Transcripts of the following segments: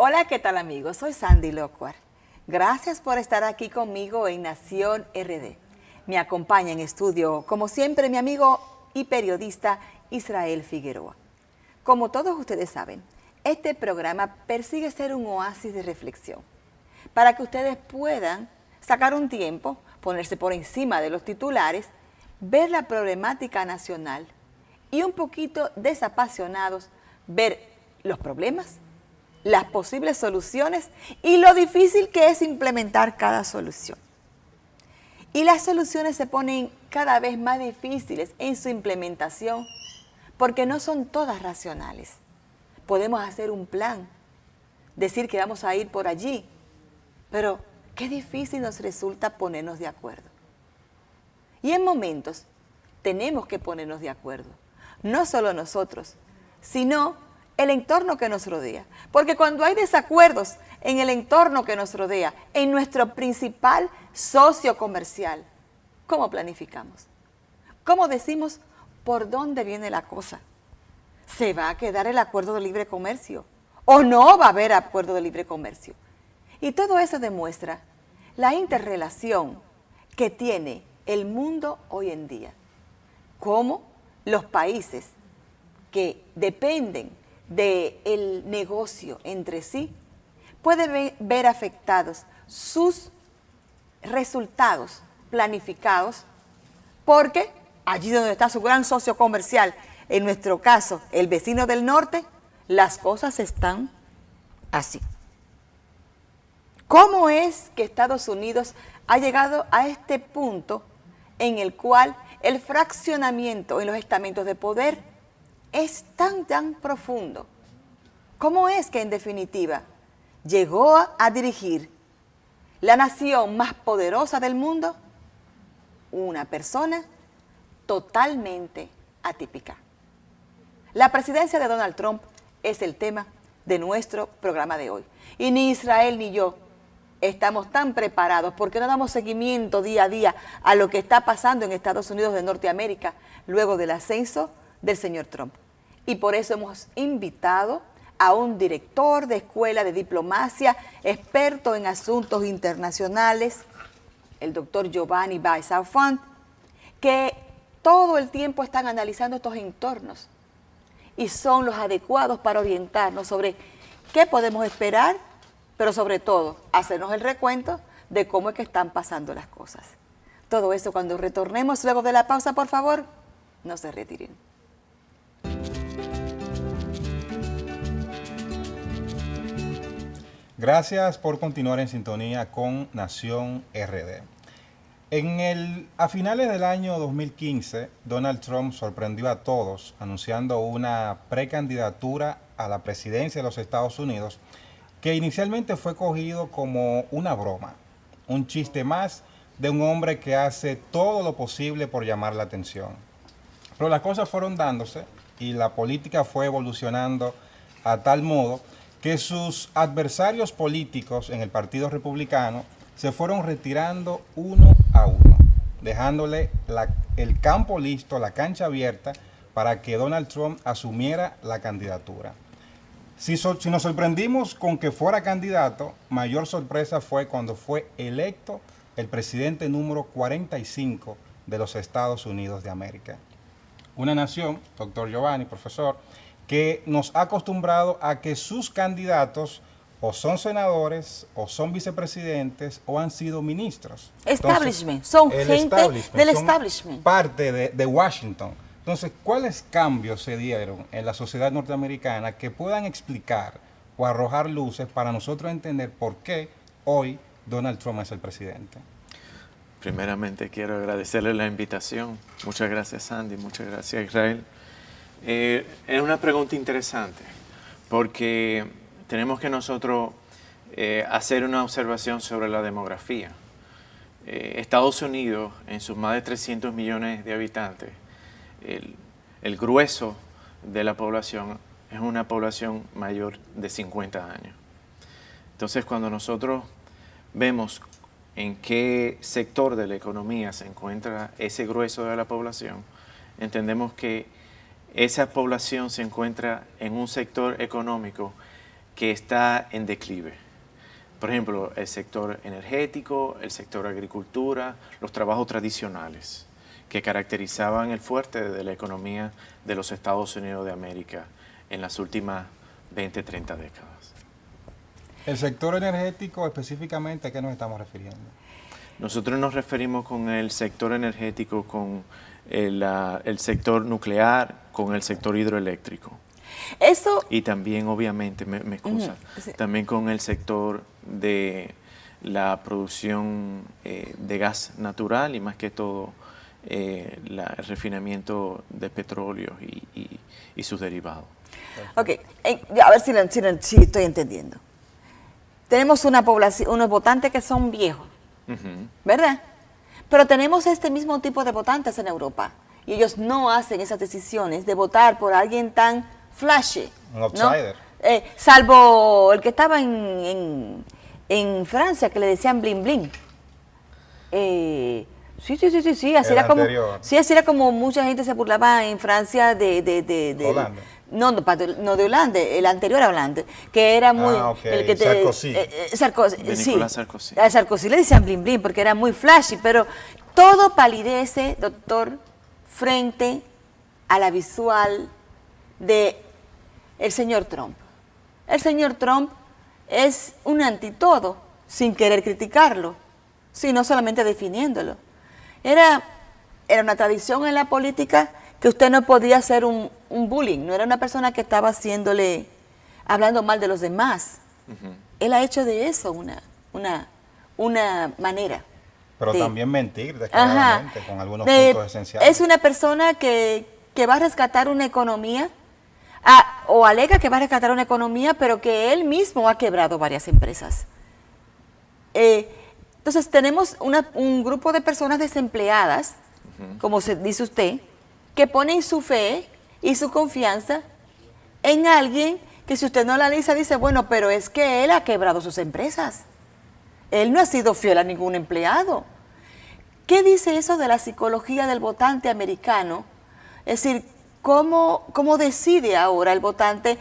Hola, ¿qué tal amigos? Soy Sandy Locuar. Gracias por estar aquí conmigo en Nación RD. Me acompaña en estudio, como siempre, mi amigo y periodista Israel Figueroa. Como todos ustedes saben, este programa persigue ser un oasis de reflexión para que ustedes puedan sacar un tiempo, ponerse por encima de los titulares, ver la problemática nacional y un poquito desapasionados, ver los problemas, las posibles soluciones y lo difícil que es implementar cada solución. Y las soluciones se ponen cada vez más difíciles en su implementación porque no son todas racionales. Podemos hacer un plan, decir que vamos a ir por allí, pero qué difícil nos resulta ponernos de acuerdo. Y en momentos tenemos que ponernos de acuerdo, no solo nosotros, sino el entorno que nos rodea. Porque cuando hay desacuerdos en el entorno que nos rodea, en nuestro principal socio comercial, ¿cómo planificamos? ¿Cómo decimos por dónde viene la cosa? ¿Se va a quedar el acuerdo de libre comercio? ¿O no va a haber acuerdo de libre comercio? Y todo eso demuestra la interrelación que tiene el mundo hoy en día. Cómo los países que dependen del negocio entre sí, puede ver afectados sus resultados planificados, porque allí donde está su gran socio comercial, en nuestro caso, el vecino del norte, las cosas están así. ¿Cómo es que Estados Unidos ha llegado a este punto en el cual el fraccionamiento en los estamentos de poder es tan profundo? ¿Cómo es que en definitiva llegó a dirigir la nación más poderosa del mundo? Una persona totalmente atípica. La presidencia de Donald Trump es el tema de nuestro programa de hoy. Y ni Israel ni yo estamos tan preparados porque no damos seguimiento día a día a lo que está pasando en Estados Unidos de Norteamérica luego del ascenso del señor Trump. Y por eso hemos invitado a un director de escuela de diplomacia, experto en asuntos internacionales, el doctor Giovanni Baisafant, que todo el tiempo están analizando estos entornos y son los adecuados para orientarnos sobre qué podemos esperar, pero sobre todo hacernos el recuento de cómo es que están pasando las cosas. Todo eso cuando retornemos luego de la pausa, por favor, no se retiren. Gracias por continuar en sintonía con Nación RD. A finales del año 2015, Donald Trump sorprendió a todos anunciando una precandidatura a la presidencia de los Estados Unidos que inicialmente fue cogido como una broma, un chiste más de un hombre que hace todo lo posible por llamar la atención. Pero las cosas fueron dándose y la política fue evolucionando a tal modo que sus adversarios políticos en el Partido Republicano se fueron retirando uno a uno, dejándole el campo listo, la cancha abierta para que Donald Trump asumiera la candidatura. Si nos sorprendimos con que fuera candidato, mayor sorpresa fue cuando fue electo el presidente número 45 de los Estados Unidos de América. Una nación, doctor Giovanni, profesor, que nos ha acostumbrado a que sus candidatos o son senadores, o son vicepresidentes, o han sido ministros. Establishment, son gente del establishment. Parte de Washington. Entonces, ¿cuáles cambios se dieron en la sociedad norteamericana que puedan explicar o arrojar luces para nosotros entender por qué hoy Donald Trump es el presidente? Primeramente quiero agradecerle la invitación. Muchas gracias, Sandy. Muchas gracias, Israel. Es una pregunta interesante porque tenemos que nosotros hacer una observación sobre la demografía. Estados Unidos, en sus más de 300 millones de habitantes, el grueso de la población es una población mayor de 50 años. Entonces, cuando nosotros vemos en qué sector de la economía se encuentra ese grueso de la población, entendemos que esa población se encuentra en un sector económico que está en declive. Por ejemplo, el sector energético, el sector agricultura, los trabajos tradicionales que caracterizaban el fuerte de la economía de los Estados Unidos de América en las últimas 20, 30 décadas. El sector energético, específicamente, ¿a qué nos estamos refiriendo? Nosotros nos referimos con el sector energético, con el sector nuclear, con el sector hidroeléctrico. Eso, y también, obviamente, me excusa, sí. También con el sector de la producción de gas natural y más que todo el refinamiento de petróleo y sus derivados. Ok, a ver si estoy entendiendo. Tenemos una población, unos votantes que son viejos, ¿verdad? Pero tenemos este mismo tipo de votantes en Europa y ellos no hacen esas decisiones de votar por alguien tan flashy. Un outsider. ¿No? Salvo el que estaba en Francia, que le decían bling bling. Sí, así era como, sí, así era como mucha gente se burlaba en Francia de Holanda. No de Holanda, el anterior a Holanda, que era muy... Okay. El que Sarkozy. Nicolás Sarkozy. A Sarkozy le decían bling bling porque era muy flashy, pero todo palidece, doctor, frente a la visual de el señor Trump. El señor Trump es un antitodo, sin querer criticarlo, sino solamente definiéndolo. Era una tradición en la política que usted no podía hacer un bullying, no era una persona que estaba hablando mal de los demás. Él ha hecho de eso una manera. Pero también mentir descaradamente con algunos puntos esenciales. Es una persona que va a rescatar una economía, o alega que va a rescatar una economía, pero que él mismo ha quebrado varias empresas. Entonces tenemos un grupo de personas desempleadas, como se dice usted, que ponen su fe y su confianza en alguien que si usted no la analiza dice, bueno, pero es que él ha quebrado sus empresas. Él no ha sido fiel a ningún empleado. ¿Qué dice eso de la psicología del votante americano? Es decir, ¿cómo decide ahora el votante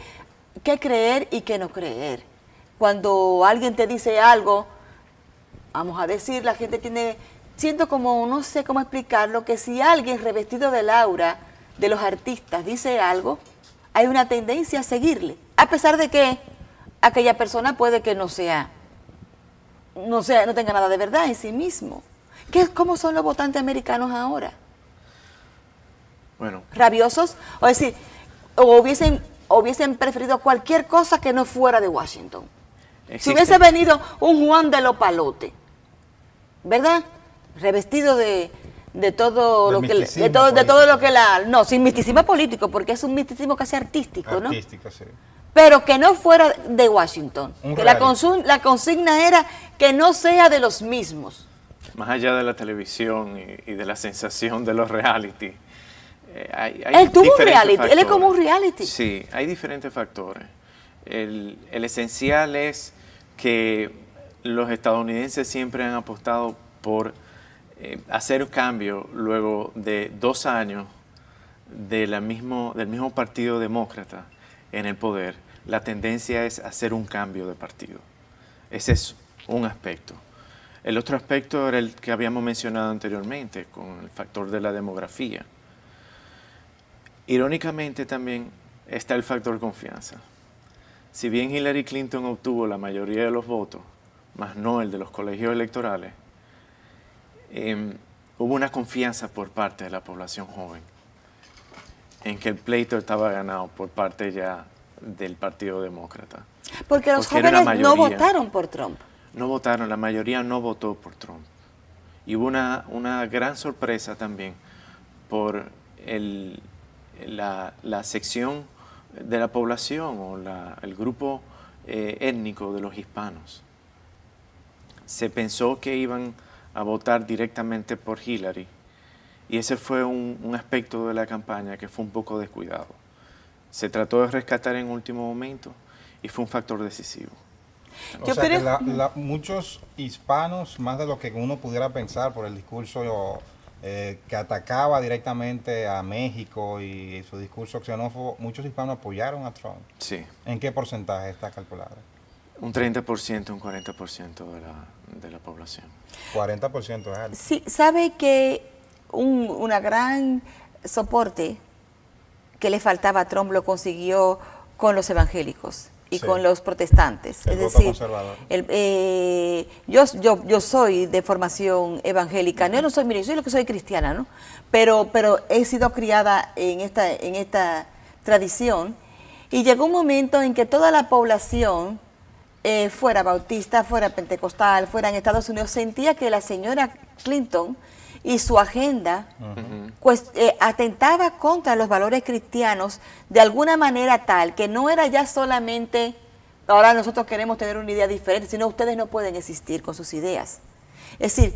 qué creer y qué no creer? Cuando alguien te dice algo, vamos a decir, la gente siento como, no sé cómo explicarlo, que si alguien revestido del aura de los artistas dice algo, hay una tendencia a seguirle, a pesar de que aquella persona puede que no tenga nada de verdad en sí mismo. ¿Cómo son los votantes americanos ahora? Bueno. ¿Rabiosos? O decir, o hubiesen preferido cualquier cosa que no fuera de Washington. Si hubiese venido un Juan de Lopalote, ¿verdad? Revestido de todo lo que no, sin misticismo político, porque es un misticismo casi artístico, ¿no? Artístico, sí. Pero que no fuera de Washington. Que la consigna era que no sea de los mismos. Más allá de la televisión y de la sensación de los reality. Él tuvo un reality, él es como un reality. Sí, hay diferentes factores. El esencial es que los estadounidenses siempre han apostado por hacer un cambio luego de 2 años del mismo partido demócrata en el poder. La tendencia es hacer un cambio de partido. Ese es un aspecto. El otro aspecto era el que habíamos mencionado anteriormente, con el factor de la demografía. Irónicamente también, está el factor confianza. Si bien Hillary Clinton obtuvo la mayoría de los votos, más no el de los colegios electorales, hubo una confianza por parte de la población joven en que el pleito estaba ganado por parte ya del Partido Demócrata. Porque los Porque era la jóvenes no mayoría. votaron por Trump. No votaron, la mayoría no votó por Trump. Y hubo una gran sorpresa también por la sección de la población o el grupo étnico de los hispanos. Se pensó que iban a votar directamente por Hillary y ese fue un aspecto de la campaña que fue un poco descuidado. Se trató de rescatar en último momento y fue un factor decisivo. O sea que muchos hispanos, más de lo que uno pudiera pensar por el discurso que atacaba directamente a México y su discurso xenófobo, muchos hispanos apoyaron a Trump. Sí. ¿En qué porcentaje está calculado? Un 30%, un 40% de la población. 40% es alto. Sí, sabe que una gran soporte que le faltaba a Trump lo consiguió con los evangélicos y Sí. con los protestantes. El es voto decir, conservador. yo soy de formación evangélica. Yo no soy, mire, yo soy lo que soy cristiana, ¿no? Pero he sido criada en esta tradición y llegó un momento en que toda la población, fuera bautista, fuera pentecostal, fuera en Estados Unidos, sentía que la señora Clinton y su agenda pues, atentaba contra los valores cristianos de alguna manera tal que no era ya solamente, ahora nosotros queremos tener una idea diferente, sino ustedes no pueden existir con sus ideas. Es decir,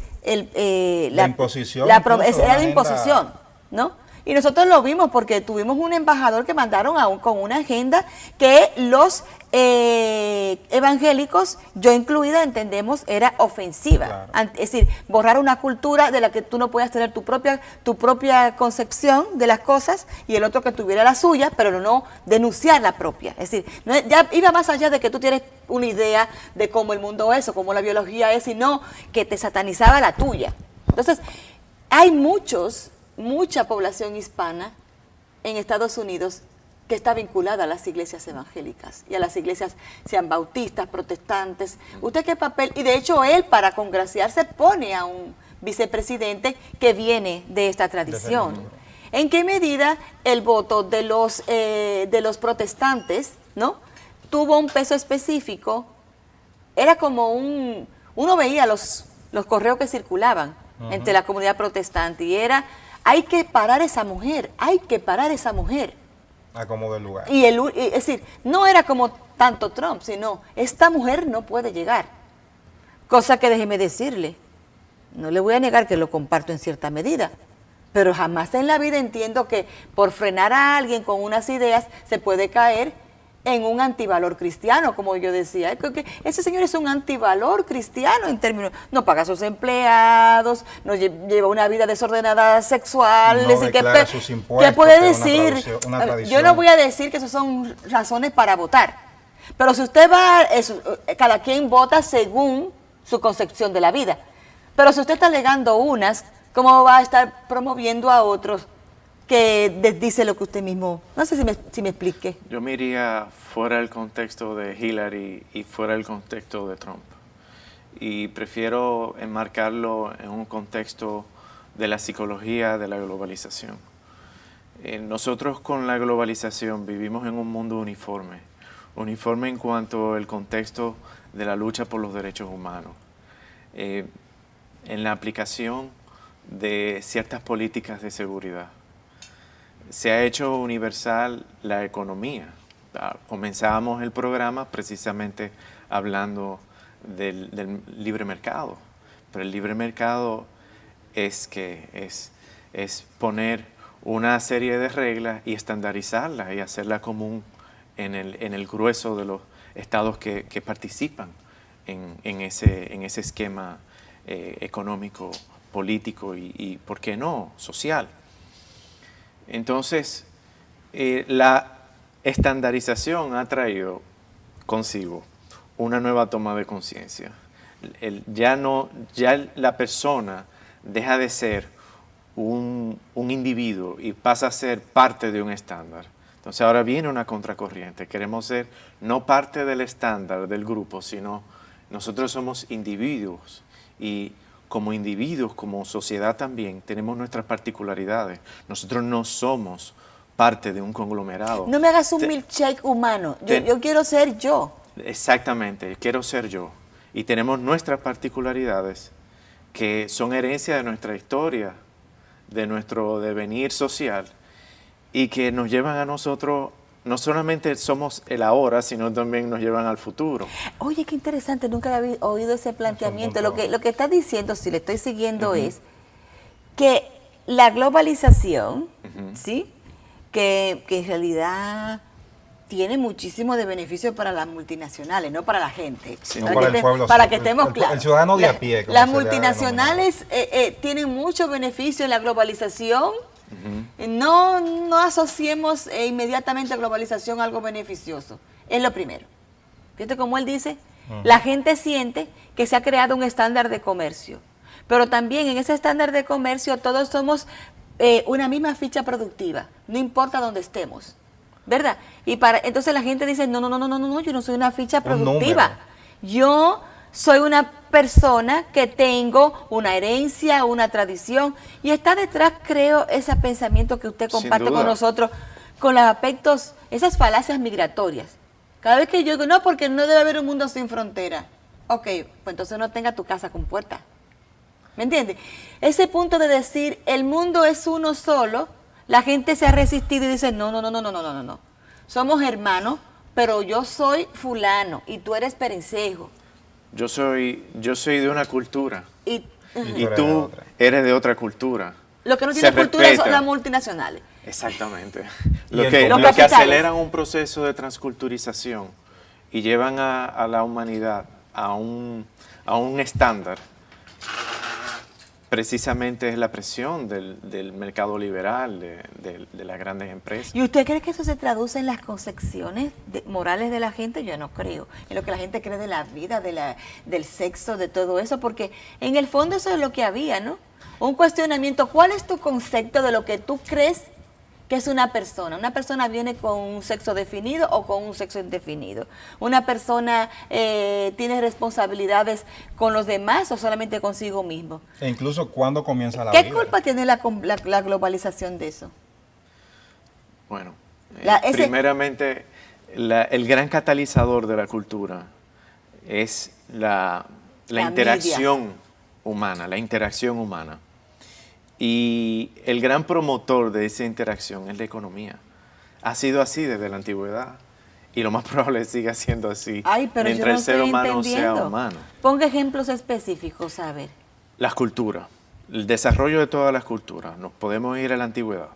la imposición. era Incluso la agenda. imposición, ¿no? Y nosotros lo vimos porque tuvimos un embajador que mandaron con una agenda que los evangélicos, yo incluida, entendemos, era ofensiva. Claro. Es decir, borrar una cultura de la que tú no puedas tener tu propia concepción de las cosas y el otro que tuviera la suya, pero no denunciar la propia. Es decir, ya iba más allá de que tú tienes una idea de cómo el mundo es o cómo la biología es, sino que te satanizaba la tuya. Entonces, hay mucha población hispana en Estados Unidos que está vinculada a las iglesias evangélicas y a las iglesias, sean bautistas, protestantes. ¿Usted qué papel? Y de hecho él, para congraciarse, pone a un vicepresidente que viene de esta tradición. ¿En qué medida el voto de los protestantes, ¿no?, tuvo un peso específico? Era como uno veía los correos que circulaban entre la comunidad protestante y era: hay que parar esa mujer, hay que parar esa mujer. A como del lugar. Es decir, no era como tanto Trump, sino esta mujer no puede llegar. Cosa que déjeme decirle, no le voy a negar que lo comparto en cierta medida, pero jamás en la vida entiendo que por frenar a alguien con unas ideas se puede caer en un antivalor cristiano, como yo decía. Ese señor es un antivalor cristiano en términos, no paga a sus empleados, no lleva una vida desordenada sexual, No declara sus impuestos, ¿qué puede que es decir? una tradición. Yo no voy a decir que esas son razones para votar, pero si usted va, cada quien vota según su concepción de la vida, pero si usted está alegando unas, ¿cómo va a estar promoviendo a otros que desdice lo que usted mismo? No sé si me expliqué. Yo me iría fuera del contexto de Hillary y fuera del contexto de Trump. Y prefiero enmarcarlo en un contexto de la psicología de la globalización. Nosotros con la globalización vivimos en un mundo uniforme en cuanto al contexto de la lucha por los derechos humanos. En la aplicación de ciertas políticas de seguridad. Se ha hecho universal la economía. Comenzábamos el programa precisamente hablando del libre mercado, pero el libre mercado es poner una serie de reglas y estandarizarlas y hacerla común en el grueso de los estados que participan en ese esquema económico, político y, ¿por qué no?, social. Entonces, la estandarización ha traído consigo una nueva toma de conciencia. Ya la persona deja de ser un individuo y pasa a ser parte de un estándar. Entonces ahora viene una contracorriente. Queremos ser no parte del estándar del grupo, sino nosotros somos individuos y como individuos, como sociedad también, tenemos nuestras particularidades. Nosotros no somos parte de un conglomerado. No me hagas un milkshake humano. Yo quiero ser yo. Exactamente, quiero ser yo. Y tenemos nuestras particularidades que son herencia de nuestra historia, de nuestro devenir social y que nos llevan a nosotros, no solamente somos el ahora, sino también nos llevan al futuro. Oye, qué interesante, nunca había oído ese planteamiento. Lo que está diciendo, si le estoy siguiendo, es que la globalización, ¿sí? Que en realidad tiene muchísimo de beneficio para las multinacionales, no para la gente. Sí, para el pueblo, para sí. que estemos claros. El ciudadano de a pie. Las multinacionales tienen mucho beneficio en la globalización. No asociemos inmediatamente globalización a algo beneficioso. Es lo primero. Fíjate cómo él dice, la gente siente que se ha creado un estándar de comercio, pero también en ese estándar de comercio todos somos una misma ficha productiva, no importa dónde estemos, ¿verdad? Y entonces la gente dice, no, yo no soy una ficha productiva. Yo soy una persona que tengo una herencia, una tradición, y está detrás, creo, ese pensamiento que usted comparte con nosotros, con los aspectos, esas falacias migratorias. Cada vez que yo digo, no, porque no debe haber un mundo sin frontera. Ok, pues entonces no tenga tu casa con puerta. ¿Me entiendes? Ese punto de decir, el mundo es uno solo, la gente se ha resistido y dice, no. Somos hermanos, pero yo soy fulano y tú eres perencejo. Yo soy de una cultura y tú tú eres de otra cultura. Lo que no tiene cultura son las multinacionales. Exactamente. Lo que aceleran un proceso de transculturización y llevan a la humanidad a un estándar, precisamente es la presión del mercado liberal, de las grandes empresas. ¿Y usted cree que eso se traduce en las concepciones morales de la gente? Yo no creo. En lo que la gente cree de la vida, del sexo, de todo eso, porque en el fondo eso es lo que había, ¿no? Un cuestionamiento. ¿Cuál es tu concepto de lo que tú crees que es una persona? ¿Una persona viene con un sexo definido o con un sexo indefinido? ¿Una persona tiene responsabilidades con los demás o solamente consigo mismo? E incluso cuando comienza la vida. ¿Qué culpa tiene la globalización de eso? Bueno, primeramente, el gran catalizador de la cultura es la interacción humana, la interacción humana. Y el gran promotor de esa interacción es la economía. Ha sido así desde la antigüedad y lo más probable es que siga siendo así mientras el ser humano sea humano. Ponga ejemplos específicos, a ver. Las culturas, el desarrollo de todas las culturas. Nos podemos ir a la antigüedad.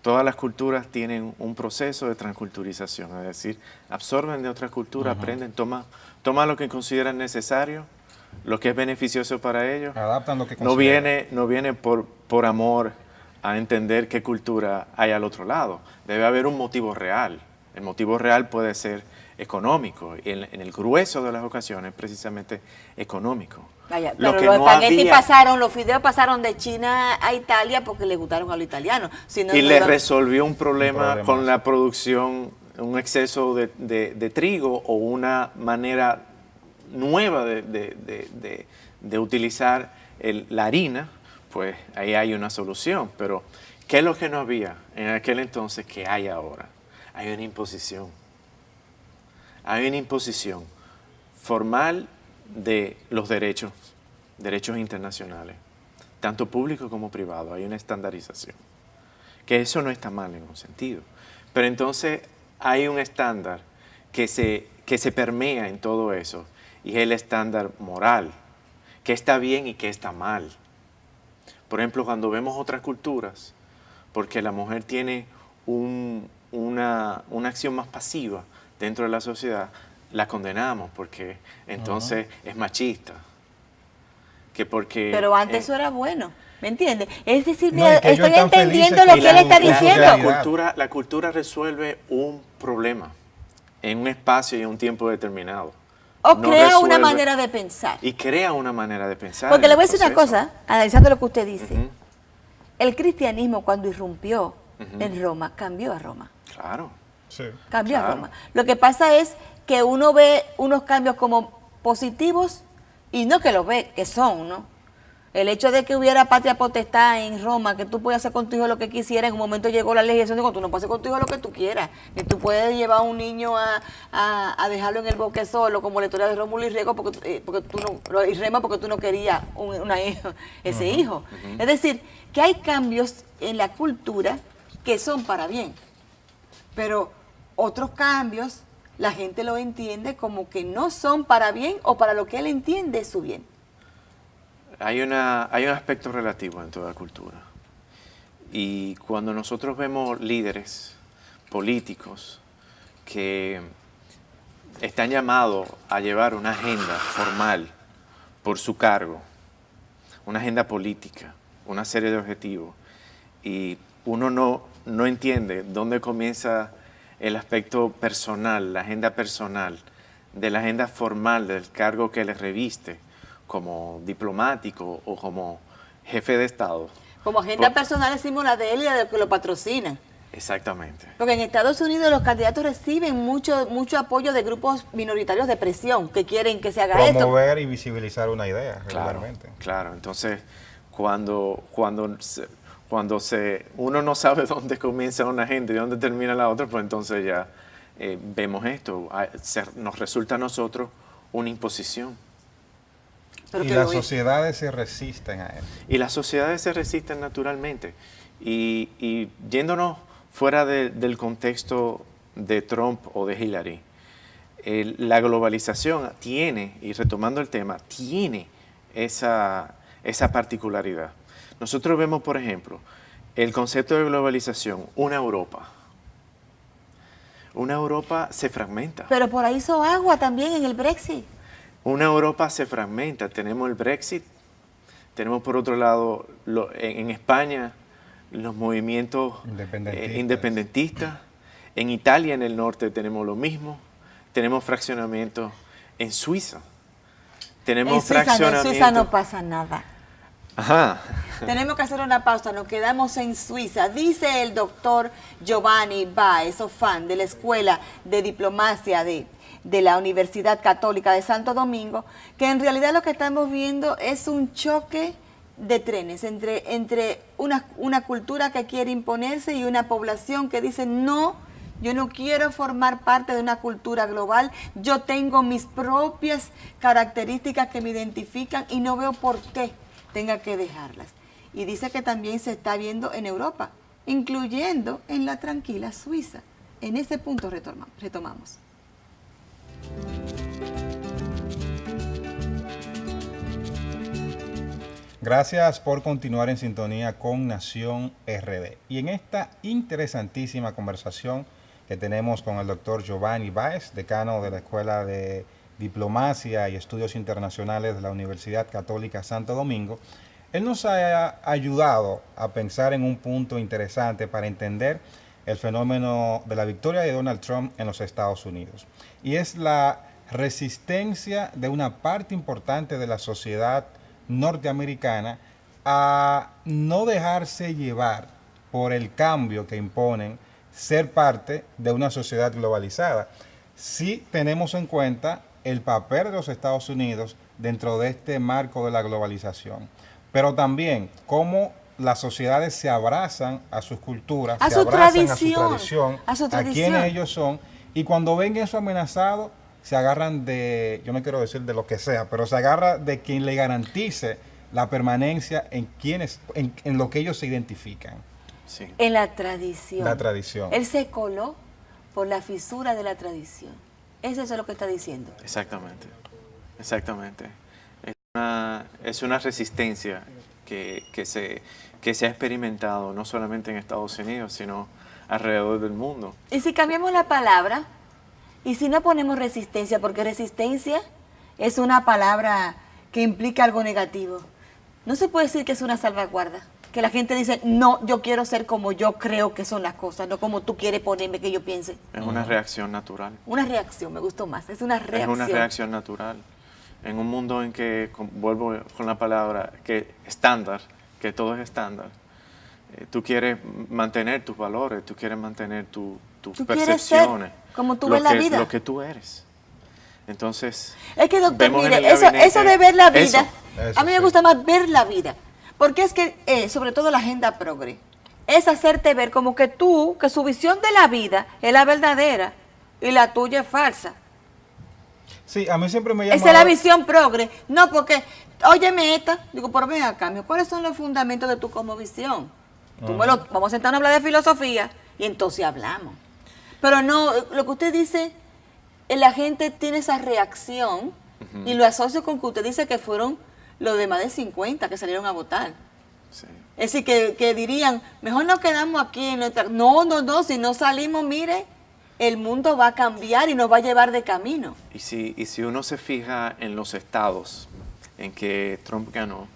Todas las culturas tienen un proceso de transculturización, es decir, absorben de otras culturas, aprenden, toman lo que consideran necesario, lo que es beneficioso para ellos. Adaptan lo que no viene por amor a entender qué cultura hay al otro lado. Debe haber un motivo real. El motivo real puede ser económico, y en el grueso de las ocasiones precisamente económico. Vaya, pero los espaguetis los fideos pasaron de China a Italia porque le gustaron a los italianos. Y le resolvió un problema con la producción, un exceso de trigo o una manera nueva de utilizar la harina, pues ahí hay una solución. Pero, ¿qué es lo que no había en aquel entonces que hay ahora? Hay una imposición. Hay una imposición formal de los derechos internacionales, tanto público como privado. Hay una estandarización. Que eso no está mal en un sentido. Pero entonces hay un estándar que se permea en todo eso, y es el estándar moral, qué está bien y qué está mal. Por ejemplo, cuando vemos otras culturas, porque la mujer tiene una acción más pasiva dentro de la sociedad, la condenamos porque entonces es machista. Pero antes eso era bueno, ¿me entiendes? Es decir, estoy entendiendo lo que él está diciendo. La cultura resuelve un problema en un espacio y en un tiempo determinado. O crea una manera de pensar. Y crea una manera de pensar. Porque le voy a decir una cosa, analizando lo que usted dice. El cristianismo, cuando irrumpió en Roma cambió a Roma. Claro. Sí. Cambió a Claro. Roma. Lo que pasa es que uno ve unos cambios como positivos y no que los ve, que son, ¿no? El hecho de que hubiera patria potestad en Roma, que tú podías hacer con tu hijo lo que quisieras, en un momento llegó la legislación de que tú no puedes hacer con tu hijo lo que tú quieras, ni tú puedes llevar a un niño a dejarlo en el bosque solo, como la historia de Rómulo y Remo, porque tú no querías ese hijo. Es decir, que hay cambios en la cultura que son para bien, pero otros cambios la gente lo entiende como que no son para bien o para lo que él entiende es su bien. Hay un aspecto relativo en toda cultura. Y cuando nosotros vemos líderes políticos que están llamados a llevar una agenda formal por su cargo, una agenda política, una serie de objetivos, y uno no entiende dónde comienza el aspecto personal, la agenda personal, de la agenda formal del cargo que le reviste, como diplomático o como jefe de Estado. Como agenda personal decimos la de él y la de que lo patrocinan. Exactamente. Porque en Estados Unidos los candidatos reciben mucho apoyo de grupos minoritarios de presión que quieren que se haga esto. Promover y visibilizar una idea, Claro, regularmente. claro. Entonces, cuando uno no sabe dónde comienza una agenda y dónde termina la otra, pues entonces ya vemos esto. Nos resulta a nosotros una imposición. Pero Y que las lo hizo. sociedades se resisten a eso. Y las sociedades se resisten naturalmente. Y yéndonos fuera del contexto de Trump o de Hillary, la globalización tiene, y retomando el tema, tiene esa particularidad. Nosotros vemos, por ejemplo, el concepto de globalización, una Europa. Una Europa se fragmenta. Pero por ahí hizo agua también en el Brexit. Una Europa se fragmenta. Tenemos el Brexit, tenemos por otro lado en España los movimientos independentistas. En Italia, en el norte, tenemos lo mismo. Tenemos fraccionamiento en Suiza. Tenemos En Suiza no pasa nada. Ajá. Tenemos que hacer una pausa, nos quedamos en Suiza. Dice el doctor Giovanni Baez, fan de la Escuela de Diplomacia de la Universidad Católica de Santo Domingo, que en realidad lo que estamos viendo es un choque de trenes entre una cultura que quiere imponerse y una población que dice no, yo no quiero formar parte de una cultura global, yo tengo mis propias características que me identifican y no veo por qué tenga que dejarlas. Y dice que también se está viendo en Europa, incluyendo en la tranquila Suiza. En ese punto retomamos. Gracias por continuar en sintonía con Nación RD. Y en esta interesantísima conversación que tenemos con el doctor Giovanni Baez, decano de la Escuela de Diplomacia y Estudios Internacionales de la Universidad Católica Santo Domingo, él nos ha ayudado a pensar en un punto interesante para entender el fenómeno de la victoria de Donald Trump en los Estados Unidos. Y es la resistencia de una parte importante de la sociedad norteamericana a no dejarse llevar por el cambio que imponen ser parte de una sociedad globalizada. Si tenemos en cuenta el papel de los Estados Unidos dentro de este marco de la globalización, pero también cómo las sociedades se abrazan a sus culturas, a se su abrazan tradición, a quienes ellos son, y cuando ven eso amenazado, se agarran de, yo no quiero decir de lo que sea, pero se agarra de quien le garantice la permanencia en lo que ellos se identifican. Sí. En la tradición. La tradición. Él se coló por la fisura de la tradición. Eso es lo que está diciendo. Exactamente, exactamente. Es una resistencia que se ha experimentado no solamente en Estados Unidos, sino alrededor del mundo. Y si cambiamos la palabra, y si no ponemos resistencia, porque resistencia es una palabra que implica algo negativo, no se puede decir que es una salvaguarda. Que la gente dice, no, yo quiero ser como yo creo que son las cosas, no como tú quieres ponerme que yo piense. Es una reacción natural. Una reacción, me gustó más, es una reacción. Es una reacción natural. En un mundo en que, vuelvo con la palabra, que estándar, que todo es estándar, Tú quieres mantener tus valores, tú quieres mantener tus Tú quieres ser percepciones. como tú ves la vida. Lo que tú eres. Entonces, Es que, doctor, vemos en mire, el eso gabinete de ver la vida, eso a mí me sí. gusta más ver la vida. Porque es que, sobre todo la agenda progre, es hacerte ver como que tú, que su visión de la vida es la verdadera y la tuya es falsa. Sí, a mí siempre me llama... Esa es la visión progre. No, porque, óyeme esta, digo, pero ven a cambio, ¿cuáles son los fundamentos de tu cosmovisión? Vamos a sentarnos a hablar de filosofía y entonces hablamos. Pero no, lo que usted dice, la gente tiene esa reacción y lo asocio con que usted dice que fueron los de más de 50 que salieron a votar. sí. Es decir, que dirían, mejor nos quedamos aquí en nuestra... No, si no salimos, mire, el mundo va a cambiar y nos va a llevar de camino. Y si uno se fija en los estados en que Trump ganó,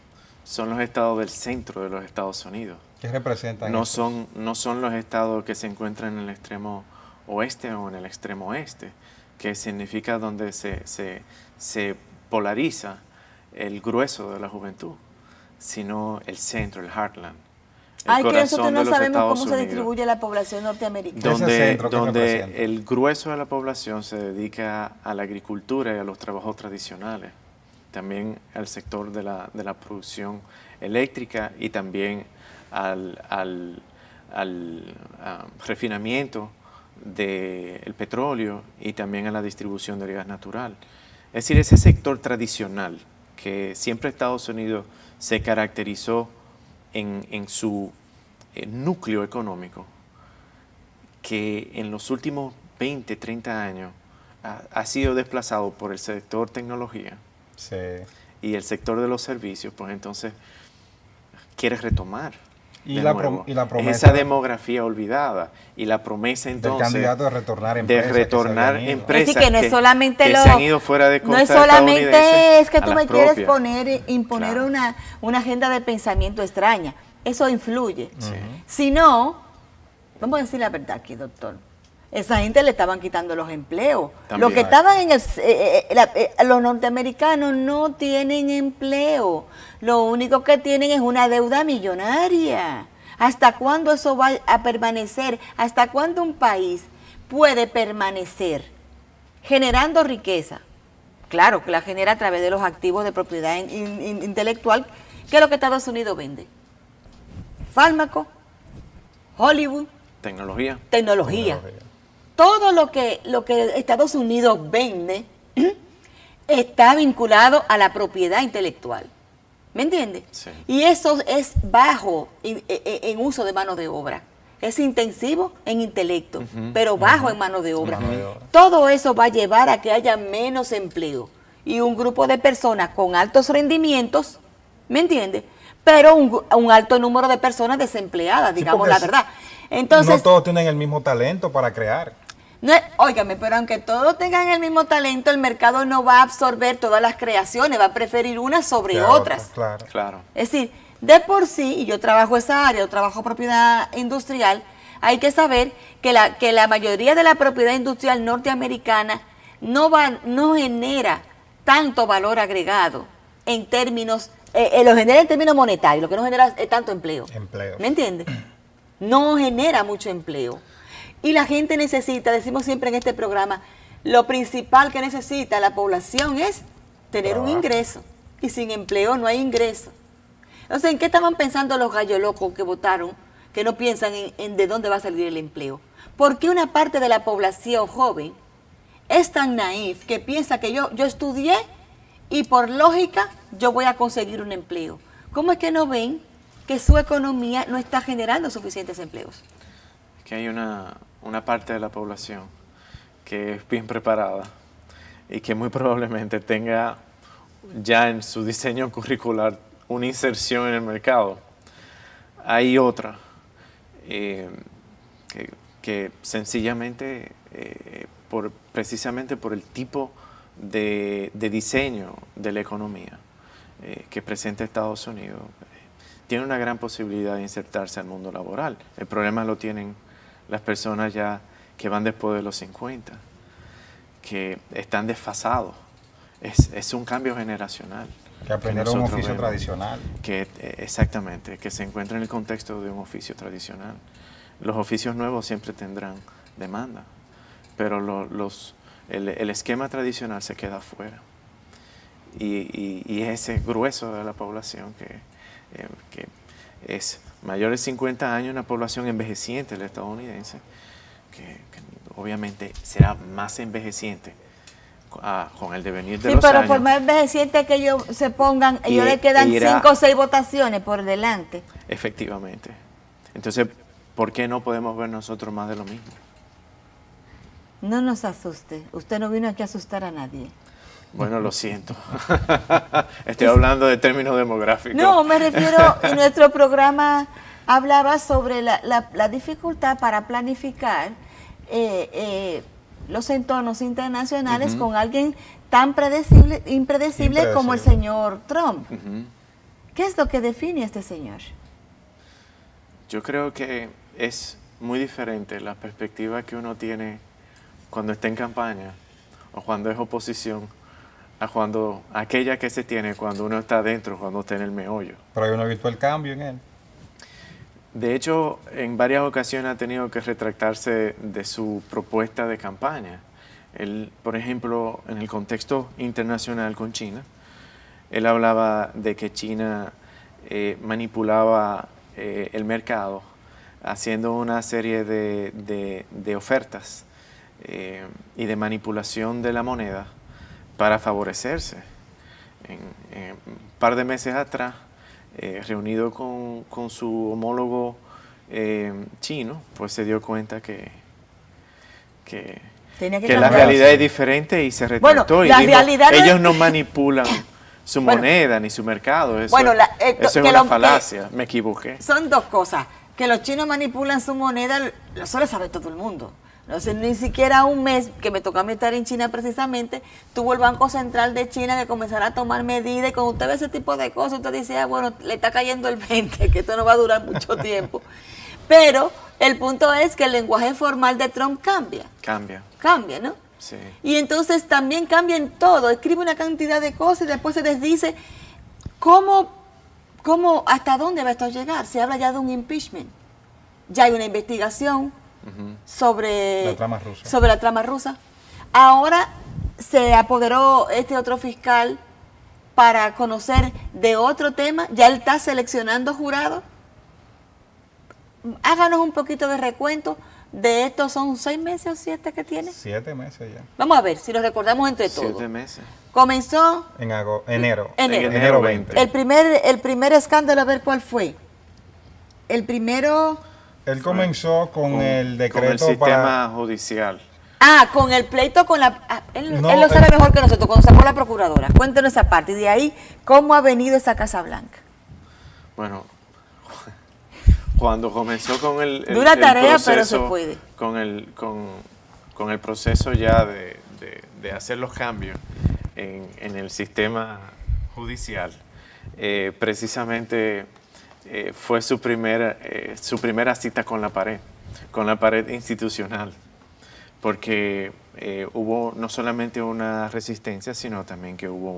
son los estados del centro de los Estados Unidos. ¿Qué representan? No estos? son los estados que se encuentran en el extremo oeste o en el extremo oeste, que significa donde se polariza el grueso de la juventud, sino el centro, el heartland. Ay, que nosotros corazón no de los sabemos Estados cómo se Unidos, distribuye la población norteamericana. Ese donde, centro, ¿qué donde representa? el grueso de la población se dedica a la agricultura y a los trabajos tradicionales, también al sector de la producción eléctrica y también al refinamiento del petróleo y también a la distribución del gas natural. Es decir, ese sector tradicional que siempre Estados Unidos se caracterizó en su núcleo económico, que en los últimos 20, 30 años ha sido desplazado por el sector tecnología Sí. y el sector de los servicios, pues entonces quiere retomar. Y de la nuevo. y la Es promesa esa demografía olvidada y la promesa del entonces candidato de retornar empresas. de que se retornar habían ido. empresas Es decir, que no es solamente que lo... se han ido fuera de No costa es solamente estadounidense es que a tú las me quieres propias. imponer Claro. una agenda de pensamiento extraña. Eso influye. Sí. Si no, vamos a decir la verdad aquí, doctor. Esa gente le estaban quitando los empleos. También. Los que estaban en los norteamericanos no tienen empleo. Lo único que tienen es una deuda millonaria. ¿Hasta cuándo eso va a permanecer? ¿Hasta cuándo un país puede permanecer generando riqueza? Claro que la genera a través de los activos de propiedad intelectual, que es lo que Estados Unidos vende. Fármacos, Hollywood, Tecnología. tecnología. Todo lo que Estados Unidos vende está vinculado a la propiedad intelectual. ¿Me entiende? Sí. Y eso es bajo en uso de mano de obra. Es intensivo en intelecto, pero bajo en mano de obra. Mano de obra. Todo eso va a llevar a que haya menos empleo y un grupo de personas con altos rendimientos, ¿me entiende? Pero un alto número de personas desempleadas, digamos porque la verdad. Entonces, no todos tienen el mismo talento para crear. no óigame, pero aunque todos tengan el mismo talento, el mercado no va a absorber todas las creaciones, va a preferir unas sobre Que a otras. Claro. Claro. Es decir, de por sí, y yo trabajo esa área, yo trabajo propiedad industrial, hay que saber que la mayoría de la propiedad industrial norteamericana no genera tanto valor agregado en términos, lo genera en términos monetarios, lo que no genera es tanto empleo. Empleo. ¿Me entiendes? No genera mucho empleo. Y la gente necesita, decimos siempre en este programa, lo principal que necesita la población es tener un Trabajo. ingreso. Y sin empleo no hay ingreso. Entonces, ¿en qué estaban pensando los gallos locos que votaron, que no piensan en de dónde va a salir el empleo? ¿Por qué una parte de la población joven es tan naif que piensa que yo estudié y por lógica yo voy a conseguir un empleo? ¿Cómo es que no ven que su economía no está generando suficientes empleos? Que hay una parte de la población que es bien preparada y que muy probablemente tenga ya en su diseño curricular una inserción en el mercado. Hay otra que sencillamente, precisamente por el tipo de diseño de la economía que presenta Estados Unidos, tiene una gran posibilidad de insertarse al mundo laboral. El problema lo tienen las personas ya que van después de los 50, que están desfasados es un cambio generacional. Que aprendieron un nosotros oficio vemos, tradicional. Exactamente, que se encuentra en el contexto de un oficio tradicional. Los oficios nuevos siempre tendrán demanda, pero el esquema tradicional se queda afuera. Y ese grueso de la población que es mayor de 50 años, una población envejeciente, el estadounidense, que obviamente será más envejeciente con el devenir de Sí, los pero años. por más envejeciente que ellos se pongan, ellos le quedan 5 o 6 votaciones por delante. Efectivamente. Entonces, ¿por qué no podemos ver nosotros más de lo mismo? No nos asuste, usted no vino aquí a asustar a nadie. Bueno, lo siento. Estoy hablando de términos demográficos. No, me refiero, en nuestro programa hablaba sobre la dificultad para planificar los entornos internacionales con alguien tan impredecible como el señor Trump. ¿Qué es lo que define a este señor? Yo creo que es muy diferente la perspectiva que uno tiene cuando está en campaña o cuando es oposición a aquella que se tiene cuando uno está adentro, cuando está en el meollo. Pero yo no he visto el cambio en él. De hecho, en varias ocasiones ha tenido que retractarse de su propuesta de campaña. Él, por ejemplo, en el contexto internacional con China, él hablaba de que China manipulaba el mercado haciendo una serie de ofertas y de manipulación de la moneda para favorecerse. Un par de meses atrás, reunido con su homólogo chino, pues se dio cuenta que la realidad es diferente y se retractó. Bueno, y la dijo, realidad ellos no manipulan su moneda ni su mercado. Eso, eso es una falacia. Me equivoqué. Son dos cosas. Que los chinos manipulan su moneda, eso lo sabe todo el mundo. No sé, ni siquiera un mes que me tocó a mí estar en China precisamente, tuvo el Banco Central de China que comenzará a tomar medidas y cuando usted ve ese tipo de cosas, usted dice, bueno, le está cayendo el 20, que esto no va a durar mucho tiempo. Pero el punto es que el lenguaje formal de Trump cambia. Cambia, ¿no? Sí. Y entonces también cambia en todo, escribe una cantidad de cosas y después se desdice. ¿Cómo, hasta dónde va esto a llegar? Se habla ya de un impeachment. Ya hay una investigación sobre la trama rusa. Ahora se apoderó este otro fiscal para conocer de otro tema. Ya él está seleccionando jurados. Háganos un poquito de recuento de estos. ¿Son 6 meses o 7 que tiene? 7 meses ya. Vamos a ver si lo recordamos entre todos. 7 meses. Comenzó en enero. Enero 20. El primer escándalo, a ver cuál fue. El primero... Él comenzó con el decreto con el sistema judicial. Con el pleito con la... él lo sabe mejor que nosotros, cuando sacó la procuradora. Cuéntenos esa parte. Y de ahí, ¿cómo ha venido esa Casa Blanca? Bueno, cuando comenzó con el dura tarea, proceso, pero se puede. Con el proceso ya de hacer los cambios en el sistema judicial, precisamente fue su primera cita con la pared institucional, porque hubo no solamente una resistencia, sino también que hubo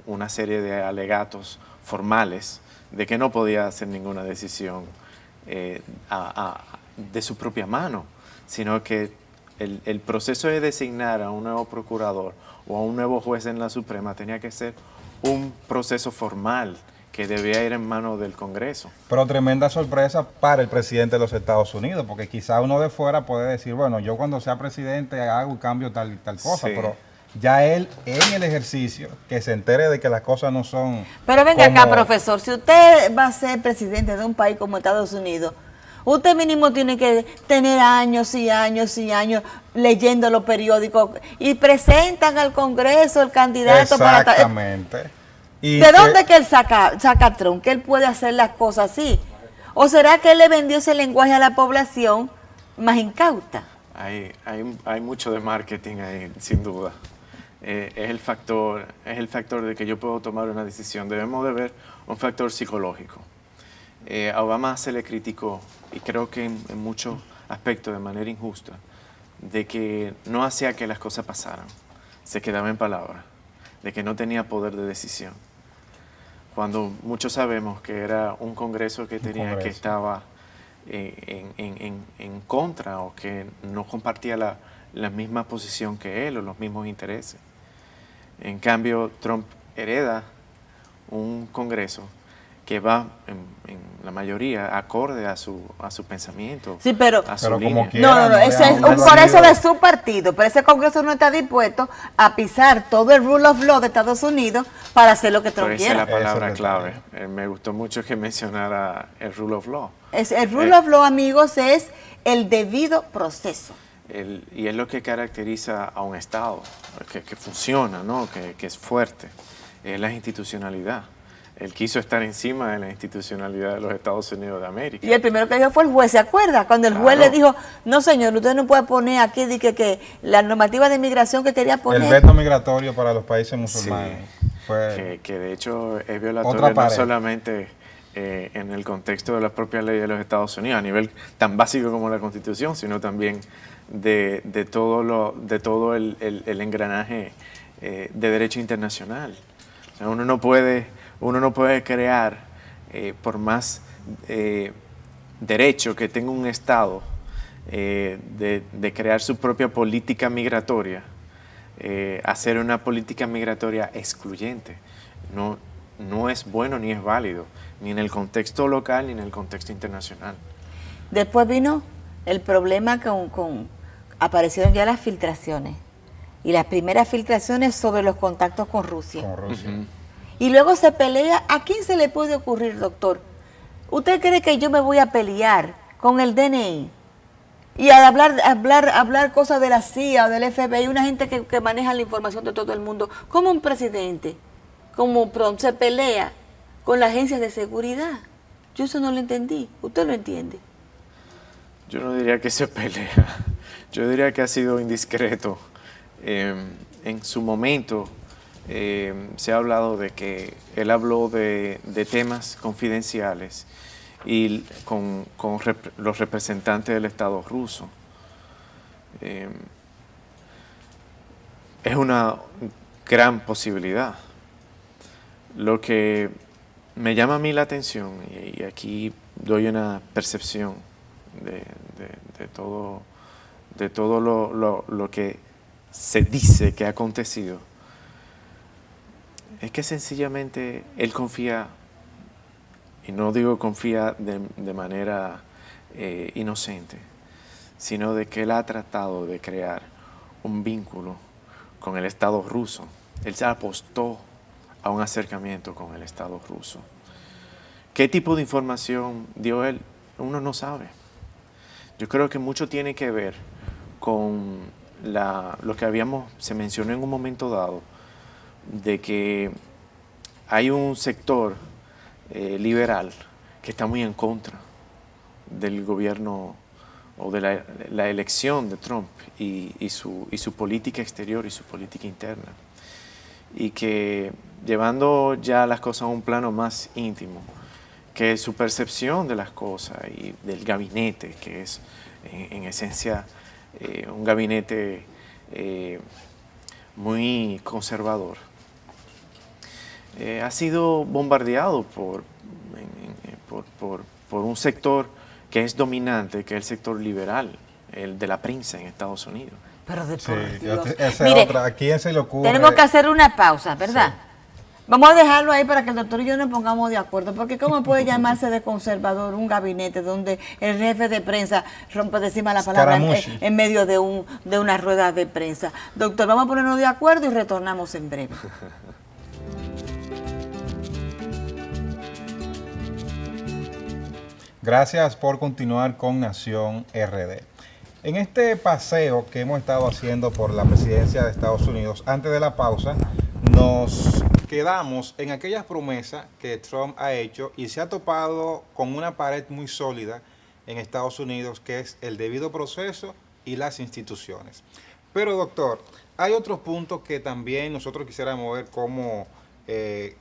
una serie de alegatos formales de que no podía hacer ninguna decisión de su propia mano, sino que el proceso de designar a un nuevo procurador o a un nuevo juez en la Suprema tenía que ser un proceso formal que debía ir en manos del Congreso. Pero tremenda sorpresa para el presidente de los Estados Unidos, porque quizá uno de fuera puede decir, bueno, yo cuando sea presidente hago un cambio tal cosa, Sí. pero ya él en el ejercicio, que se entere de que las cosas no son... Pero venga acá, profesor, si usted va a ser presidente de un país como Estados Unidos, usted mínimo tiene que tener años y años y años leyendo los periódicos y presentan al Congreso el candidato Exactamente. ¿De dónde que él saca Trump? Que él puede hacer las cosas así. ¿O será que él le vendió ese lenguaje a la población más incauta? Hay mucho de marketing ahí, sin duda. Es el factor de que yo puedo tomar una decisión. Debemos de ver un factor psicológico. A Obama se le criticó, y creo que en muchos aspectos de manera injusta, de que no hacía que las cosas pasaran. se quedaba en palabras, de que no tenía poder de decisión. Cuando muchos sabemos que era un Congreso que que estaba en contra o que no compartía la misma posición que él o los mismos intereses. En cambio, Trump hereda un Congreso que va en la mayoría acorde a su pensamiento, sí, pero, a su línea. como quiera, no, ese es un Congreso de su partido, pero ese Congreso no está dispuesto a pisar todo el rule of law de Estados Unidos para hacer lo que Trump Pero esa es la quiera. palabra clave. Me gustó mucho que mencionara el rule of law. El rule of law, amigos, es el debido proceso. Y es lo que caracteriza a un Estado, que funciona, ¿no? que es fuerte, es la institucionalidad. Él quiso estar encima de la institucionalidad de los Estados Unidos de América. Y el primero que dijo fue el juez, ¿se acuerda? Cuando el juez le dijo, no señor, usted no puede poner aquí que la normativa de inmigración que quería poner. El veto migratorio para los países musulmanes. Sí, Fue que de hecho es violatorio no solamente en el contexto de la propia ley de los Estados Unidos, a nivel tan básico como la Constitución, sino también de todo el engranaje de derecho internacional. O sea, uno no puede crear, por más derecho que tenga un Estado, de crear su propia política migratoria, hacer una política migratoria excluyente. No es bueno ni es válido, ni en el contexto local ni en el contexto internacional. Después vino el problema aparecieron ya las filtraciones. Y las primeras filtraciones sobre los contactos con Rusia. Y luego se pelea. ¿A quién se le puede ocurrir, doctor? ¿Usted cree que yo me voy a pelear con el DNI? Y a hablar cosas de la CIA o del FBI, una gente que maneja la información de todo el mundo. ¿Cómo un presidente, como Trump, se pelea con las agencias de seguridad? Yo eso no lo entendí. ¿Usted lo entiende? Yo no diría que se pelea. Yo diría que ha sido indiscreto. En su momento se ha hablado de que él habló de temas confidenciales y con los representantes del Estado ruso. Es una gran posibilidad. Lo que me llama a mí la atención, y aquí doy una percepción de todo lo que se dice que ha acontecido, es que sencillamente él confía, y no digo confía de manera inocente, sino de que él ha tratado de crear un vínculo con el Estado ruso. Él se apostó a un acercamiento con el Estado ruso. ¿Qué tipo de información dio él? Uno no sabe. Yo creo que mucho tiene que ver con lo que se mencionó en un momento dado, de que hay un sector liberal que está muy en contra del gobierno o de la elección de Trump y su política exterior y su política interna. Y que llevando ya las cosas a un plano más íntimo, que su percepción de las cosas y del gabinete, que es en esencia un gabinete muy conservador, ha sido bombardeado por un sector que es dominante, que es el sector liberal, el de la prensa en Estados Unidos. Pero de Sí, por Dios. Mire, ¿a quién se le ocurre? Tenemos que hacer una pausa, ¿verdad? Sí. Vamos a dejarlo ahí para que el doctor y yo nos pongamos de acuerdo, porque ¿cómo puede llamarse de conservador un gabinete donde el jefe de prensa rompe de encima la palabra en medio de una rueda de prensa? Doctor, vamos a ponernos de acuerdo y retornamos en breve. Gracias por continuar con Nación RD. En este paseo que hemos estado haciendo por la presidencia de Estados Unidos, antes de la pausa, nos quedamos en aquellas promesas que Trump ha hecho y se ha topado con una pared muy sólida en Estados Unidos, que es el debido proceso y las instituciones. Pero, doctor, hay otros puntos que también nosotros quisiéramos ver cómo se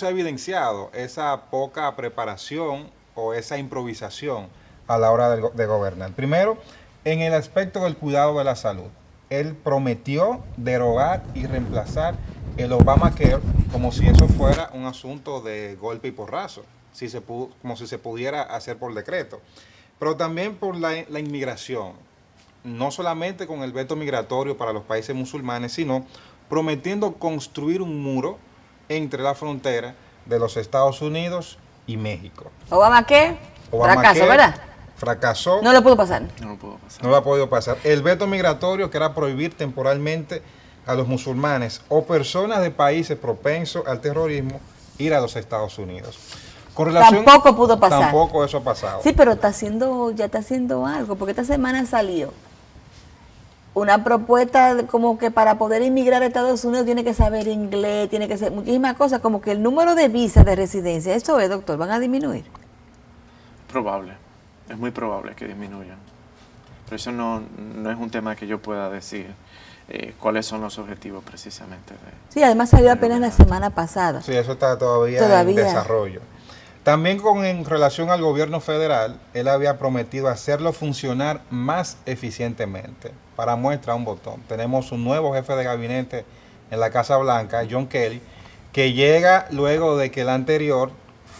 ha evidenciado esa poca preparación o esa improvisación a la hora de gobernar. Primero, en el aspecto del cuidado de la salud. él prometió derogar y reemplazar el Obamacare como si eso fuera un asunto de golpe y porrazo, como si se pudiera hacer por decreto. Pero también por la inmigración, no solamente con el veto migratorio para los países musulmanes, sino prometiendo construir un muro entre la frontera de los Estados Unidos y México. ¿Obama qué? Fracaso, ¿verdad? Fracasó. No le pudo pasar. No lo puedo pasar. No lo ha podido pasar. El veto migratorio, que era prohibir temporalmente a los musulmanes o personas de países propensos al terrorismo ir a los Estados Unidos. Tampoco pudo pasar. Tampoco eso ha pasado. Sí, pero ya está haciendo algo, porque esta semana salió una propuesta como que para poder inmigrar a Estados Unidos tiene que saber inglés, tiene que ser muchísimas cosas, como que el número de visas de residencia, eso es, doctor, van a disminuir. Probable, es muy probable que disminuyan. Pero eso no es un tema que yo pueda decir cuáles son los objetivos precisamente. Sí, además salió apenas la semana pasada. Sí, eso está todavía en desarrollo. También en relación al gobierno federal, él había prometido hacerlo funcionar más eficientemente. Para muestra un botón. Tenemos un nuevo jefe de gabinete en la Casa Blanca, John Kelly, que llega luego de que el anterior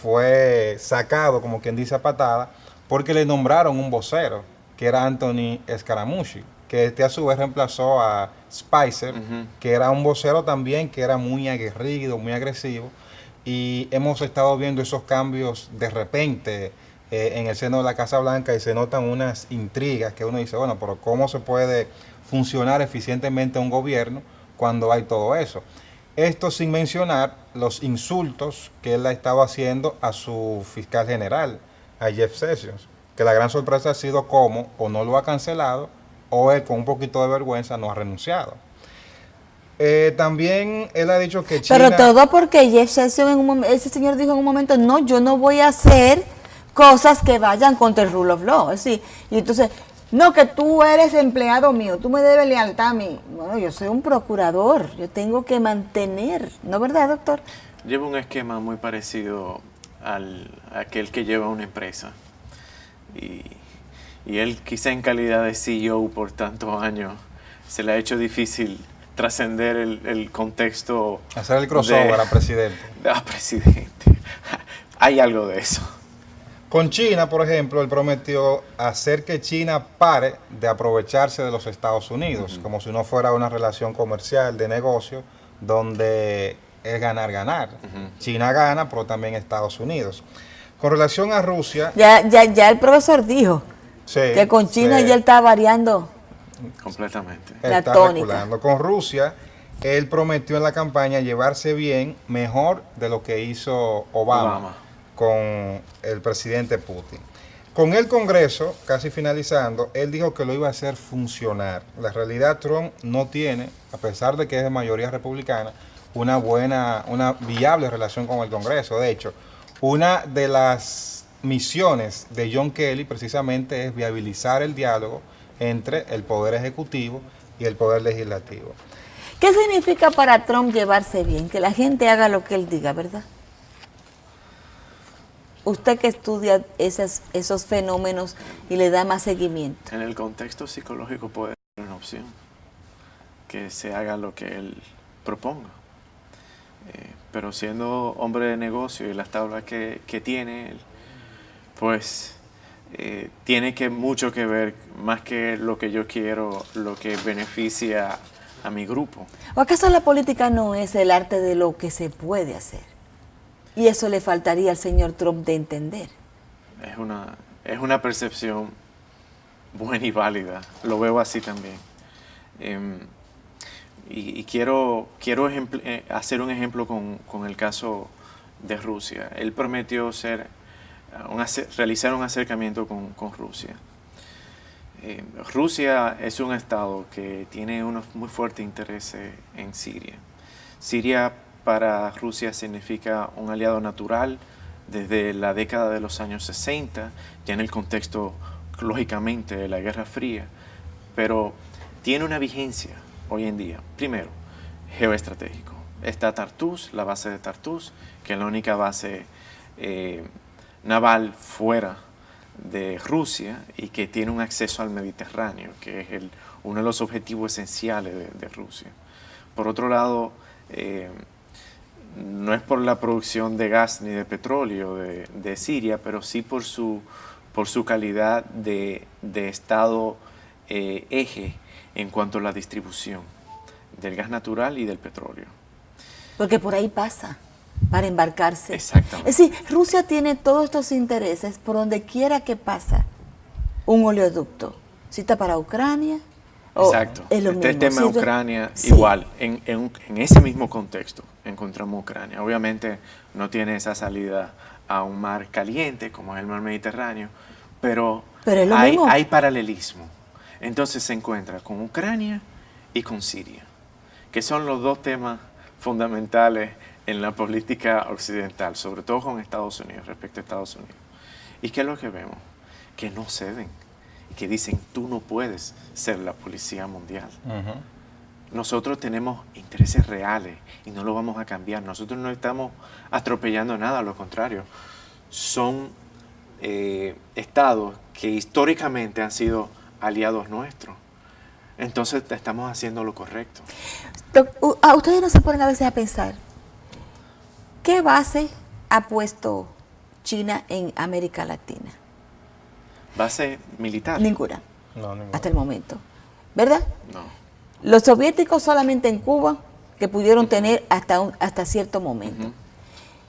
fue sacado, como quien dice a patada, porque le nombraron un vocero, que era Anthony Scaramucci, que a su vez reemplazó a Spicer, que era un vocero también, que era muy aguerrido, muy agresivo. Y hemos estado viendo esos cambios de repente en el seno de la Casa Blanca y se notan unas intrigas que uno dice, bueno, pero ¿cómo se puede funcionar eficientemente un gobierno cuando hay todo eso? Esto sin mencionar los insultos que él ha estado haciendo a su fiscal general, a Jeff Sessions, que la gran sorpresa ha sido cómo o no lo ha cancelado o él con un poquito de vergüenza no ha renunciado. También él ha dicho que China... Pero todo porque Jeff Sessions, ese señor dijo en un momento, no, yo no voy a hacer cosas que vayan contra el rule of law. Es decir, y entonces, no, que tú eres empleado mío, tú me debes lealtad a mí. Bueno, yo soy un procurador, yo tengo que mantener, ¿no verdad, doctor? Lleva un esquema muy parecido a aquel que lleva una empresa. Y él, quizá en calidad de CEO por tantos años, se le ha hecho difícil trascender el contexto. Hacer el crossover a presidente. A presidente. Hay algo de eso. Con China, por ejemplo, él prometió hacer que China pare de aprovecharse de los Estados Unidos, como si no fuera una relación comercial, de negocio, donde es ganar-ganar. China gana, pero también Estados Unidos. Con relación a Rusia... Ya el profesor dijo que con China ya él está variando completamente. la tónica. Reculando. Con Rusia, él prometió en la campaña llevarse bien, mejor de lo que hizo Obama con el presidente Putin. Con el Congreso, casi finalizando, él dijo que lo iba a hacer funcionar. La realidad, Trump no tiene, a pesar de que es de mayoría republicana, una viable relación con el Congreso. De hecho, una de las misiones de John Kelly precisamente es viabilizar el diálogo entre el Poder Ejecutivo y el Poder Legislativo. ¿Qué significa para Trump llevarse bien? Que la gente haga lo que él diga, ¿verdad? Usted que estudia esos fenómenos y le da más seguimiento. En el contexto psicológico puede ser una opción, que se haga lo que él proponga. Pero siendo hombre de negocio y las tablas que tiene él, pues tiene mucho que ver, más que lo que yo quiero, lo que beneficia a mi grupo. ¿O acaso la política no es el arte de lo que se puede hacer? Y eso le faltaría al señor Trump de entender. Es una percepción buena y válida. Lo veo así también. Y quiero hacer un ejemplo con el caso de Rusia. Él prometió realizar un acercamiento con Rusia. Rusia es un estado que tiene unos muy fuertes intereses en Siria. Siria para Rusia significa un aliado natural desde la década de los años 60, ya en el contexto, lógicamente, de la Guerra Fría, pero tiene una vigencia hoy en día. Primero, geoestratégico. Está Tartus, la base de Tartus, que es la única base naval fuera de Rusia y que tiene un acceso al Mediterráneo, que es uno de los objetivos esenciales de Rusia. Por otro lado, no es por la producción de gas ni de petróleo de Siria, pero sí por su calidad de estado eje en cuanto a la distribución del gas natural y del petróleo. Porque por ahí pasa para embarcarse. Exactamente. Es decir, Rusia tiene todos estos intereses por donde quiera que pasa un oleoducto. Si está para Ucrania, exacto. Es lo Este mismo. tema de Sí, Ucrania, sí. igual, en ese mismo contexto encontramos Ucrania. Obviamente no tiene esa salida a un mar caliente como es el mar Mediterráneo, pero es lo mismo. hay paralelismo. Entonces se encuentra con Ucrania y con Siria, que son los dos temas fundamentales en la política occidental, sobre todo con Estados Unidos, respecto a Estados Unidos. ¿Y qué es lo que vemos? Que no ceden, que dicen, tú no puedes ser la policía mundial. Nosotros tenemos intereses reales y no lo vamos a cambiar. Nosotros no estamos atropellando nada, a lo contrario. Son estados que históricamente han sido aliados nuestros. Entonces estamos haciendo lo correcto. A ustedes no se ponen a veces a pensar, ¿qué base ha puesto China en América Latina? ¿Base militar? Ninguna, No, ninguna. hasta el momento. ¿Verdad? No. Los soviéticos solamente en Cuba, que pudieron tener hasta cierto momento.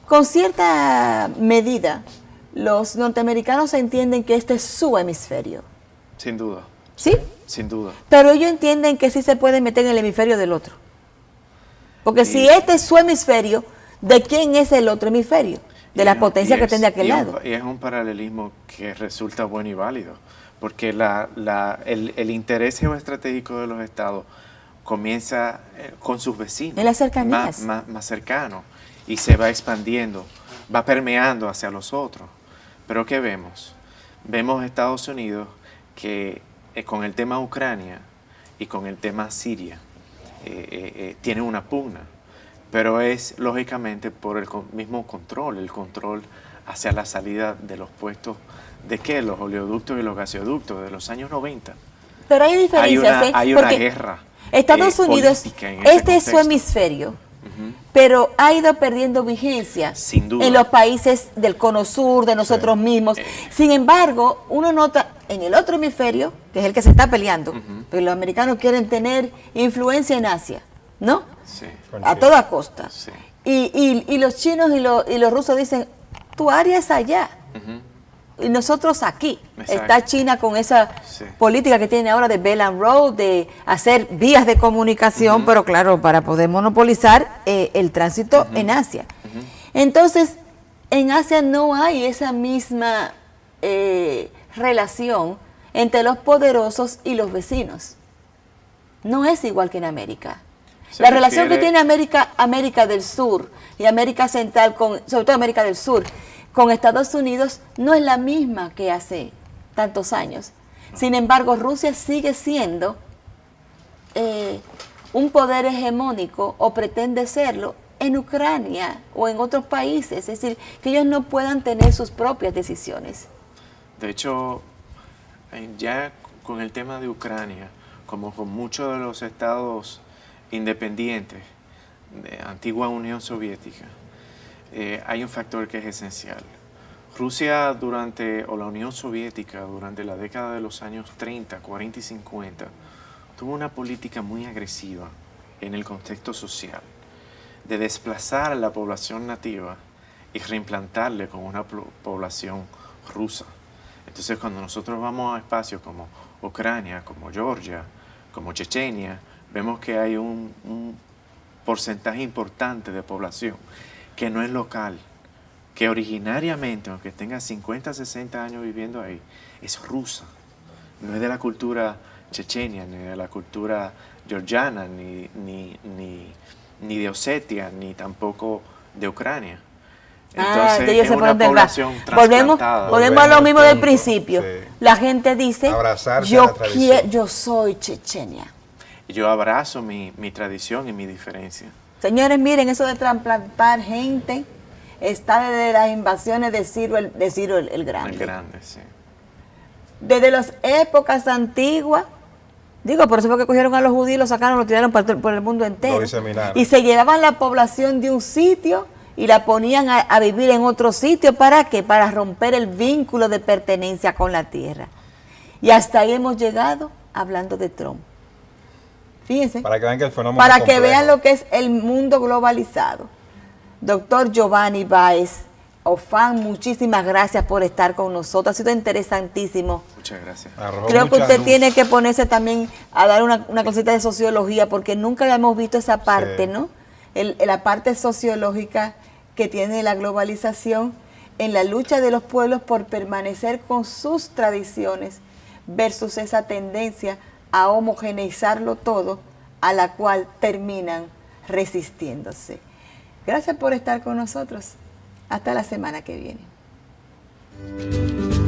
Con cierta medida, los norteamericanos entienden que este es su hemisferio. Sin duda, ¿Sí? sin duda. Pero ellos entienden que sí se pueden meter en el hemisferio del otro. Porque si Y- este es su hemisferio, ¿de quién es el otro hemisferio? De la potencia que tiene de aquel lado. Y es un paralelismo que resulta bueno y válido, porque el interés geoestratégico de los estados comienza con sus vecinos. En las cercanías. Más cercanos, y se va expandiendo, va permeando hacia los otros. Pero ¿qué vemos? Vemos Estados Unidos que con el tema Ucrania y con el tema Siria tiene una pugna, pero es lógicamente por el mismo control, el control hacia la salida de los puestos de ¿qué? Los oleoductos y los gasoductos de los años 90. Pero hay diferencias, ¿eh? Hay una Porque guerra Estados Unidos, política en ese este es su contexto. hemisferio, pero ha ido perdiendo vigencia Sin duda. en los países del cono sur, de nosotros mismos. Sin embargo, uno nota en el otro hemisferio, que es el que se está peleando, porque los americanos quieren tener influencia en Asia, ¿no? Sí, A toda costa. sí. Y los chinos y los rusos dicen, tu área es allá. Y nosotros aquí. Exacto. Está China con esa Sí. política que tiene ahora de Belt and Road, de hacer vías de comunicación, pero claro, para poder monopolizar el tránsito en Asia. Entonces, en Asia no hay esa misma relación entre los poderosos y los vecinos. No es igual que en América. Se La relación que refiere- tiene América del Sur y América Central, sobre todo América del Sur, con Estados Unidos no es la misma que hace tantos años. Sin embargo, Rusia sigue siendo un poder hegemónico o pretende serlo en Ucrania o en otros países. Es decir, que ellos no puedan tener sus propias decisiones. De hecho, ya con el tema de Ucrania, como con muchos de los estados independientes de antigua Unión Soviética, hay un factor que es esencial. Rusia o la Unión Soviética durante la década de los años 30, 40 y 50 tuvo una política muy agresiva en el contexto social de desplazar a la población nativa y reimplantarle con una población rusa. Entonces cuando nosotros vamos a espacios como Ucrania, como Georgia, como Chechenia, vemos que hay un porcentaje importante de población que no es local, que originariamente, aunque tenga 50, 60 años viviendo ahí, es rusa. No es de la cultura chechenia, ni de la cultura georgiana, ni de Osetia, ni tampoco de Ucrania. Entonces, ya yo es sé por una dónde va. población Volvemos trasplantada. a lo Volvemos mismo al del punto, principio. sí. La gente dice, Abrazarse a la tradición. yo soy chechenia. Yo abrazo mi tradición y mi diferencia. Señores, miren, eso de trasplantar gente está desde las invasiones de Ciro el Grande. El grande, sí. Desde las épocas antiguas, Digo, por eso fue que cogieron a los judíos, los sacaron, los tiraron por el mundo entero. Lo diseminaron. Y se llevaban la población de un sitio y la ponían a vivir en otro sitio. ¿Para qué? Para romper el vínculo de pertenencia con la tierra. Y hasta ahí hemos llegado hablando de Trump. Fíjense. Para que vean que el fenómeno Para es que complejo. vean lo que es el mundo globalizado. Doctor Giovanni Báez, Ofan, muchísimas gracias por estar con nosotros. Ha sido interesantísimo. Muchas gracias. Arrojó Creo que mucha usted luz. tiene que ponerse también a dar una cosita de sociología, porque nunca habíamos visto esa parte, Sí. ¿no? La parte sociológica que tiene la globalización en la lucha de los pueblos por permanecer con sus tradiciones versus esa tendencia a homogeneizarlo todo, a la cual terminan resistiéndose. Gracias por estar con nosotros. Hasta la semana que viene.